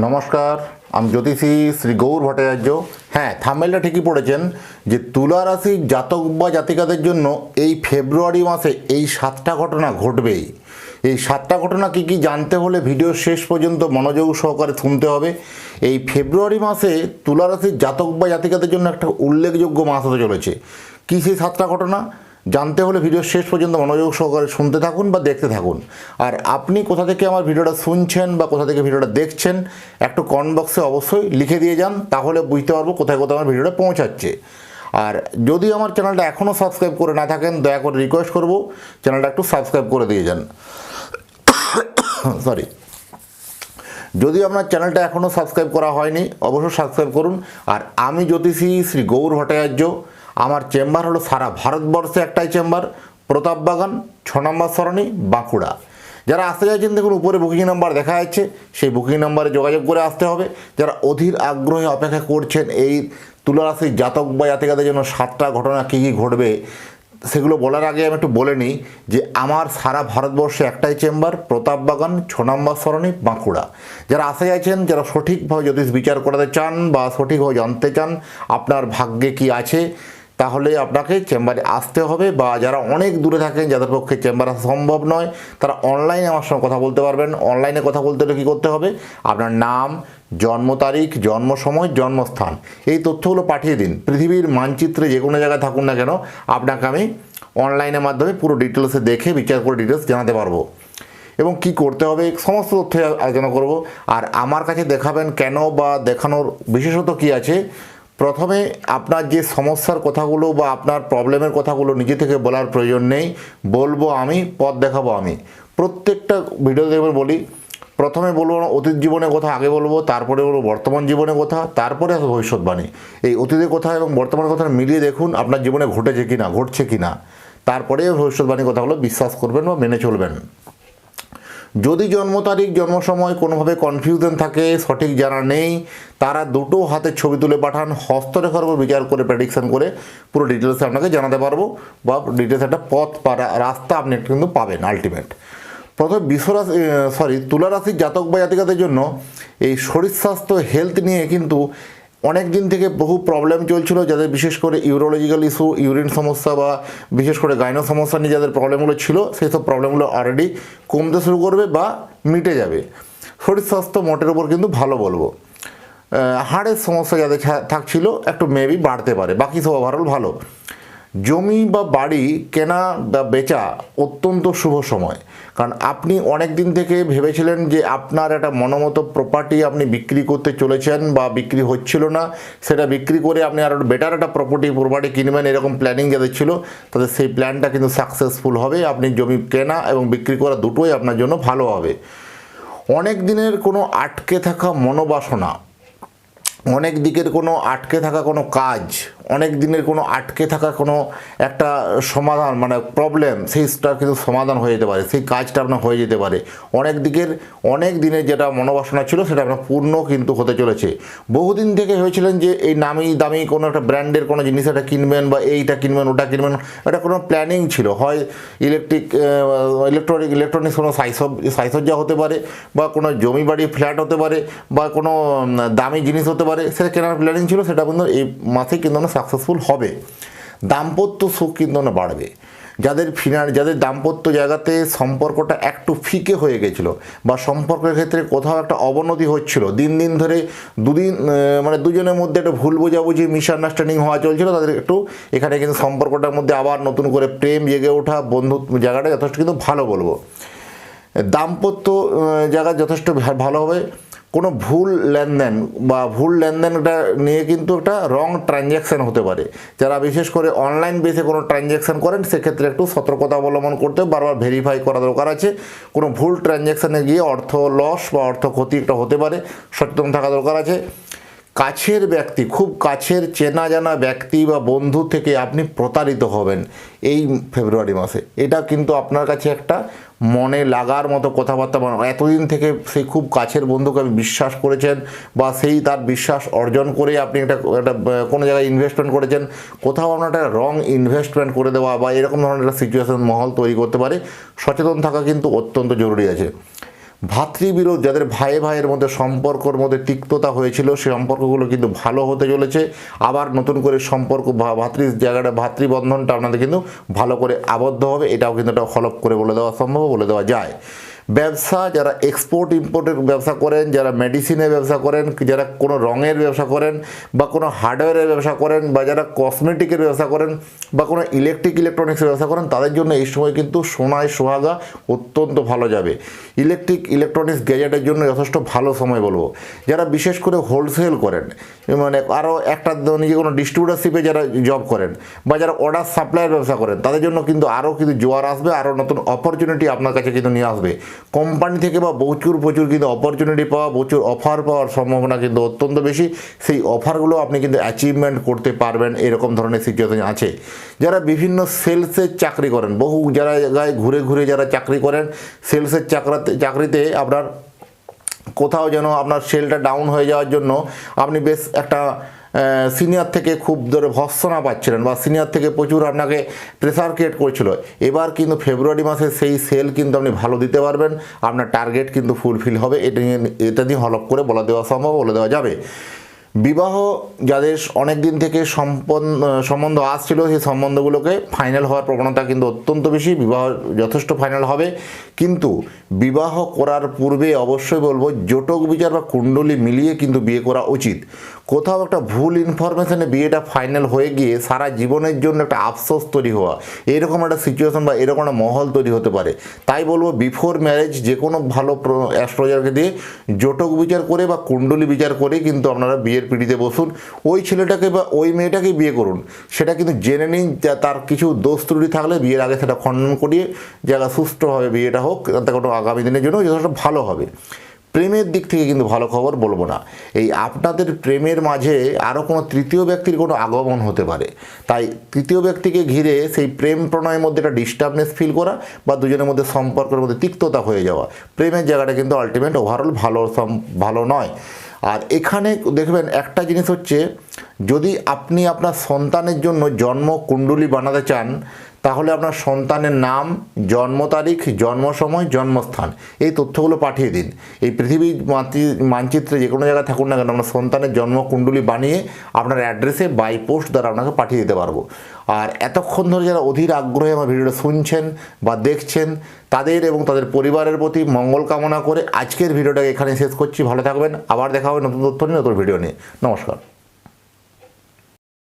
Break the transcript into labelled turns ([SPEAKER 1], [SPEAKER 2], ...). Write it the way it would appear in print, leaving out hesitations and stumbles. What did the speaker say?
[SPEAKER 1] নমস্কার, আমি জ্যোতিষী শ্রী গৌর ভট্টাচার্য। হ্যাঁ, থাম্বনেলটা ঠিকই পড়েছেন যে তুলা রাশির জাতক বা জাতিকাদের জন্য এই ফেব্রুয়ারি মাসে এই 7টা ঘটনা ঘটবেই। এই 7টা ঘটনা কী কী জানতে হলে ভিডিও শেষ পর্যন্ত মনোযোগ সহকারে শুনতে হবে। এই ফেব্রুয়ারি মাসে তুলা রাশির জাতক বা জাতিকাদের জন্য একটা উল্লেখযোগ্য মাস হতে চলেছে। কী সেই 7টা ঘটনা জানতে হলে ভিডিও শেষ পর্যন্ত মনোযোগ সহকারে শুনতে থাকুন বা দেখতে থাকুন। আর আপনি কোথা থেকে আমার ভিডিওটা শুনছেন বা কোথা থেকে ভিডিওটা দেখছেন একটু কমেন্ট বক্সে অবশ্যই লিখে দিয়ে যান, তাহলে বুঝতে পারবো কোথায় কোথায় আমার ভিডিওটা পৌঁছাচ্ছে। আর যদি আমার চ্যানেলটা এখনও সাবস্ক্রাইব করে না থাকেন, দয়া করে রিকোয়েস্ট করব চ্যানেলটা একটু সাবস্ক্রাইব করে দিয়ে যান। সরি, যদি আপনার চ্যানেলটা এখনও সাবস্ক্রাইব করা হয়নি অবশ্যই সাবস্ক্রাইব করুন। আর আমি জ্যোতিষী শ্রী গৌর ভট্টাচার্য, আমার চেম্বার হলো সারা ভারতবর্ষে একটাই চেম্বার, প্রতাপবাগান 6 নম্বর সরণি, বাঁকুড়া। যারা আসতে চাইছেন দেখুন উপরে বুকিং নাম্বার দেখা যাচ্ছে, সেই বুকিং নাম্বারে যোগাযোগ করে আসতে হবে। যারা অধীর আগ্রহে অপেক্ষা করছেন এই তুলা রাশির জাতক বা জাতিকাদের জন্য 7টা ঘটনা কী কী ঘটবে সেগুলো বলার আগে আমি একটু বলে নিই যে আমার সারা ভারতবর্ষে একটাই চেম্বার, প্রতাপবাগান 6 নম্বর সরণি, বাঁকুড়া। যারা আসতে চাইছেন, যারা সঠিকভাবে জ্যোতিষ বিচার করাতে চান বা সঠিকভাবে জানতে চান আপনার ভাগ্যে কি আছে, তাহলে আপনাকে চেম্বারে আসতে হবে। বা যারা অনেক দূরে থাকেন, যাদের পক্ষে চেম্বার আসা সম্ভব নয়, তারা অনলাইনে আমার সঙ্গে কথা বলতে পারবেন। অনলাইনে কথা বলতে হলে কী করতে হবে, আপনার নাম, জন্ম তারিখ, জন্ম সময়, জন্মস্থান এই তথ্যগুলো পাঠিয়ে দিন। পৃথিবীর মানচিত্রে যে কোনো জায়গায় থাকুন না কেন, আপনাকে আমি অনলাইনের মাধ্যমে পুরো ডিটেলসে দেখে বিচার করে ডিটেলস জানাতে পারবো এবং কি করতে হবে সমস্ত তথ্য আলোচনা করব। আর আমার কাছে দেখাবেন কেন বা দেখানোর বিশেষত কি আছে, প্রথমে আপনার যে সমস্যার কথাগুলো বা আপনার প্রবলেমের কথাগুলো নিজে থেকে বলার প্রয়োজন নেই, বলবো আমি, পথ দেখাবো আমি। প্রত্যেকটা ভিডিও দেখবেন বলি, প্রথমে বলবো অতীত জীবনের কথা আগে বলবো, তারপরে বলবো বর্তমান জীবনের কথা, তারপরে আসবে ভবিষ্যৎবাণী। এই অতীতের কথা এবং বর্তমানের কথা মিলিয়ে দেখুন আপনার জীবনে ঘটেছে কি না, ঘটছে কি না, তারপরে ভবিষ্যৎবাণীর কথাগুলো বিশ্বাস করবেন বা মেনে চলবেন। যদি জন্ম তারিখ, জন্ম সময় কোনোভাবে কনফিউশন থাকে, সঠিক জানা নেই, তারা দুটো হাতের ছবি তুলে পাঠান, হস্তরেখার উপর বিচার করে প্রেডিকশন করে পুরো ডিটেলসে আপনাকে জানাতে পারবো বা ডিটেলস একটা পথ রাস্তা আপনি কিন্তু পাবেন আলটিমেট। প্রথমে তুলা রাশির জাতক বা জাতিকাদের জন্য এই শরীর স্বাস্থ্য হেলথ নিয়ে কিন্তু অনেক দিন থেকে বহু প্রবলেম চলছিল, যাদের বিশেষ করে ইউরোলজিক্যাল ইস্যু, ইউরিন সমস্যা বা বিশেষ করে গাইনো সমস্যা নিয়ে যাদের প্রবলেমগুলো ছিল, সেই সব প্রবলেমগুলো অলরেডি কমতে শুরু করবে বা মিটে যাবে। শরীর স্বাস্থ্য মোটের উপর কিন্তু ভালো বলবো। হাড়ের সমস্যা যাদের থাকছিল একটু মেবি বাড়তে পারে, বাকি সব ওভারঅল ভালো। জমি বা বাড়ি কেনা বা বেচা অত্যন্ত শুভ সময়, কারণ আপনি অনেক দিন থেকে ভেবেছিলেন যে আপনার একটা মনোমতো প্রপার্টি আপনি বিক্রি করতে চলেছেন বা বিক্রি হচ্ছিল না, সেটা বিক্রি করে আপনি আরও বেটার একটা প্রপার্টি কিনবেন, এরকম প্ল্যানিং যাদের ছিল তাদের সেই প্ল্যানটা কিন্তু সাকসেসফুল হবে। আপনি জমি কেনা এবং বিক্রি করা দুটোই আপনার জন্য ভালো হবে। অনেক দিনের কোনো আটকে থাকা মনোবাসনা, অনেক দিকের কোনো আটকে থাকা কোনো কাজ, অনেক দিনের কোনো আটকে থাকা কোনো একটা সমাধান মানে প্রবলেম, সেইটার কিন্তু সমাধান হয়ে যেতে পারে, সেই কাজটা আপনার হয়ে যেতে পারে। অনেক দিনের যেটা মনোবাসনা ছিল সেটা আপনার পূর্ণ কিন্তু হতে চলেছে। বহুদিন থেকে হয়েছিলেন যে এই নামি দামি কোনো একটা ব্র্যান্ডের কোনো জিনিস এটা কিনবেন বা এইটা কিনবেন ওটা কিনবেন, এটা কোনো প্ল্যানিং ছিল, হয় ইলেকট্রনিক্স কোনো সাজসজ্জা হতে পারে বা কোনো জমি বাড়ি ফ্ল্যাট হতে পারে বা কোনো দামি জিনিস হতে পারে, সেটা কেনার প্ল্যানিং ছিল, সেটা কিন্তু এই মাসে কিন্তু সাকসেসফুল হবে। দাম্পত্য সুখ কিন্তু বাড়বে। যাদের দাম্পত্য জায়গাতে সম্পর্কটা একটু ফিকে হয়ে গেছিলো বা সম্পর্কের ক্ষেত্রে কোথাও একটা অবনতি হচ্ছিল, দিন ধরে দুজনের মধ্যে একটা ভুল বোঝাবুঝি, মিসআন্ডারস্ট্যান্ডিং হওয়া চলছিল, তাদের একটু এখানে কিন্তু সম্পর্কটার মধ্যে আবার নতুন করে প্রেম জেগে ওঠা, বন্ধুত্ব জায়গাটা যথেষ্ট কিন্তু ভালো বলবো। দাম্পত্য জায়গা যথেষ্ট ভালো হবে। কোনো ভুল লেনদেনটা নিয়ে কিন্তু একটা রং ট্রানজ্যাকশান হতে পারে। যারা বিশেষ করে অনলাইন বেসে কোনো ট্রানজ্যাকশান করেন সেক্ষেত্রে একটু সতর্কতা অবলম্বন করতে বারবার ভেরিফাই করা দরকার আছে। কোনো ভুল ট্রানজ্যাকশানে গিয়ে অর্থ লস বা অর্থ ক্ষতি একটা হতে পারে, সচেতন থাকা দরকার আছে। কাছের ব্যক্তি, খুব কাছের চেনা জানা ব্যক্তি বা বন্ধু থেকে আপনি প্রতারিত হবেন এই ফেব্রুয়ারি মাসে। এটা কিন্তু আপনার কাছে একটা মনে লাগার মতো কথাবার্তা, এতদিন থেকে সেই খুব কাছের বন্ধুকে আপনি বিশ্বাস করেছেন বা সেই তার বিশ্বাস অর্জন করে আপনি একটা কোনো জায়গায় ইনভেস্টমেন্ট করেছেন, কোথাও আপনার একটা রং ইনভেস্টমেন্ট করে দেওয়া বা এরকম ধরনের একটা সিচুয়েশন মহল তৈরি করতে পারে। সচেতন থাকা কিন্তু অত্যন্ত জরুরি আছে। ভাতৃবিরোধ, যাদের ভাইয়ের মধ্যে সম্পর্কর মধ্যে তিক্ততা হয়েছিল, সেই সম্পর্কগুলো কিন্তু ভালো হতে চলেছে। আবার নতুন করে সম্পর্ক জায়গাটা ভাতৃবন্ধনটা আপনাদের কিন্তু ভালো করে আবদ্ধ হবে, এটাও কিন্তু একটা হলফ করে বলে দেওয়া সম্ভব, বলে দেওয়া যায়। ব্যবসা, যারা এক্সপোর্ট ইম্পোর্টের ব্যবসা করেন, যারা মেডিসিনের ব্যবসা করেন, যারা কোনো রঙের ব্যবসা করেন বা কোনো হার্ডওয়্যারের ব্যবসা করেন, বা যারা কসমেটিকের ব্যবসা করেন বা কোনো ইলেকট্রনিক্সের ব্যবসা করেন, তাদের জন্য এই সময় কিন্তু সোনায় সোহাগা অত্যন্ত ভালো যাবে। ইলেকট্রনিক্স গ্যাজেটের জন্য যথেষ্ট ভালো সময় বলবো। যারা বিশেষ করে হোলসেল করেন, মানে আরও একটা নিজে কোনো ডিস্ট্রিবিউটারশিপে যারা জব করেন বা যারা অর্ডার সাপ্লাইয়ের ব্যবসা করেন, তাদের জন্য কিন্তু আরও কিন্তু জোয়ার আসবে, আরও নতুন অপরচুনিটি আপনার কাছে কিন্তু নিয়ে আসবে। কোম্পানি থেকে বা প্রচুর কিন্তু অপরচুনিটি পাওয়া, প্রচুর অফার পাওয়ার সম্ভাবনা কিন্তু অত্যন্ত বেশি। সেই অফারগুলো আপনি কিন্তু অ্যাচিভমেন্ট করতে পারবেন, এরকম ধরনের সিচুয়েশন আছে। যারা বিভিন্ন সেলসের চাকরি করেন, বহু যারা জায়গায় ঘুরে যারা চাকরি করেন, সেলসের চাকরিতে আপনার কোথাও যেন আপনার সেলটা ডাউন হয়ে যাওয়ার জন্য আপনি বেশ একটা সিনিয়র থেকে খুব ধরে ভর্ৎসনা পাচ্ছিলেন বা সিনিয়র থেকে প্রচুর আপনাকে প্রেসার ক্রিয়েট করছিল, এবার কিন্তু ফেব্রুয়ারি মাসে সেই সেল কিন্তু আপনি ভালো দিতে পারবেন, আপনার টার্গেট কিন্তু ফুলফিল হবে। এটা নিয়ে হলফ করে বলে দেওয়া সম্ভব, বলে দেওয়া যাবে। বিবাহ, যাদের অনেক দিন থেকে সম্বন্ধ আসছিল, সেই সম্বন্ধগুলোকে ফাইনাল হওয়ার প্রবণতা কিন্তু অত্যন্ত বেশি, বিবাহ যথেষ্ট ফাইনাল হবে। কিন্তু বিবাহ করার পূর্বে অবশ্যই বলবো জটক বিচার বা কুণ্ডলী মিলিয়ে কিন্তু বিয়ে করা উচিত। কোথাও একটা ভুল ইনফরমেশনে বিয়েটা ফাইনাল হয়ে গিয়ে সারা জীবনের জন্য একটা আফসোস তৈরি হওয়া, এরকম একটা সিচুয়েশন বা এরকম একটা মহল তৈরি হতে পারে। তাই বলবো বিফোর ম্যারেজ যে কোনো ভালো অ্যাস্ট্রোলজারকে দিয়ে জটক বিচার করে বা কুণ্ডলী বিচার করে কিন্তু আপনারা বিয়ের পিড়িতে বসুন। ওই ছেলেটাকে বা ওই মেয়েটাকে বিয়ে করুন, সেটা কিন্তু জেনে নিন তার কিছু দোষ ত্রুটি থাকলে বিয়ের আগে সেটা খণ্ডন করিয়ে জায়গা সুষ্ঠুভাবে বিয়েটা হোক, তাতে কোনো আগামী দিনের জন্য যথেষ্ট ভালো হবে। প্রেমের দিক থেকে কিন্তু ভালো খবর বলবো না, এই আপনাদের প্রেমের মাঝে আরও কোনো তৃতীয় ব্যক্তির কোনো আগমন হতে পারে। তাই তৃতীয় ব্যক্তিকে ঘিরে সেই প্রেম প্রণয়ের মধ্যে একটা ডিস্টার্বনেস ফিল করা বা দুজনের মধ্যে সম্পর্কের মধ্যে তিক্ততা হয়ে যাওয়া, প্রেমের জায়গাটা কিন্তু আলটিমেট ওভারঅল ভালো নয়। আর এখানে দেখবেন একটা জিনিস হচ্ছে, যদি আপনি আপনার সন্তানের জন্য জন্ম কুণ্ডলী বানাতে চান, তাহলে আপনার সন্তানের নাম, জন্ম তারিখ, জন্ম সময়, জন্মস্থান, এই তথ্যগুলো পাঠিয়ে দিন। এই পৃথিবীর মানচিত্রে যে কোনো জায়গায় থাকুন না কেন, আপনার সন্তানের জন্ম কুণ্ডলী বানিয়ে আপনার অ্যাড্রেসে বাই পোস্ট দ্বারা আপনাকে পাঠিয়ে দিতে পারবো। আর এতক্ষণ ধরে যারা অধীর আগ্রহে আমার ভিডিওটা শুনছেন বা দেখছেন, তাদের এবং তাদের পরিবারের প্রতি মঙ্গল কামনা করে আজকের ভিডিওটাকে এখানে শেষ করছি। ভালো থাকবেন, আবার দেখা হবে নতুন তথ্য নিয়ে, নতুন ভিডিও নিয়ে। নমস্কার।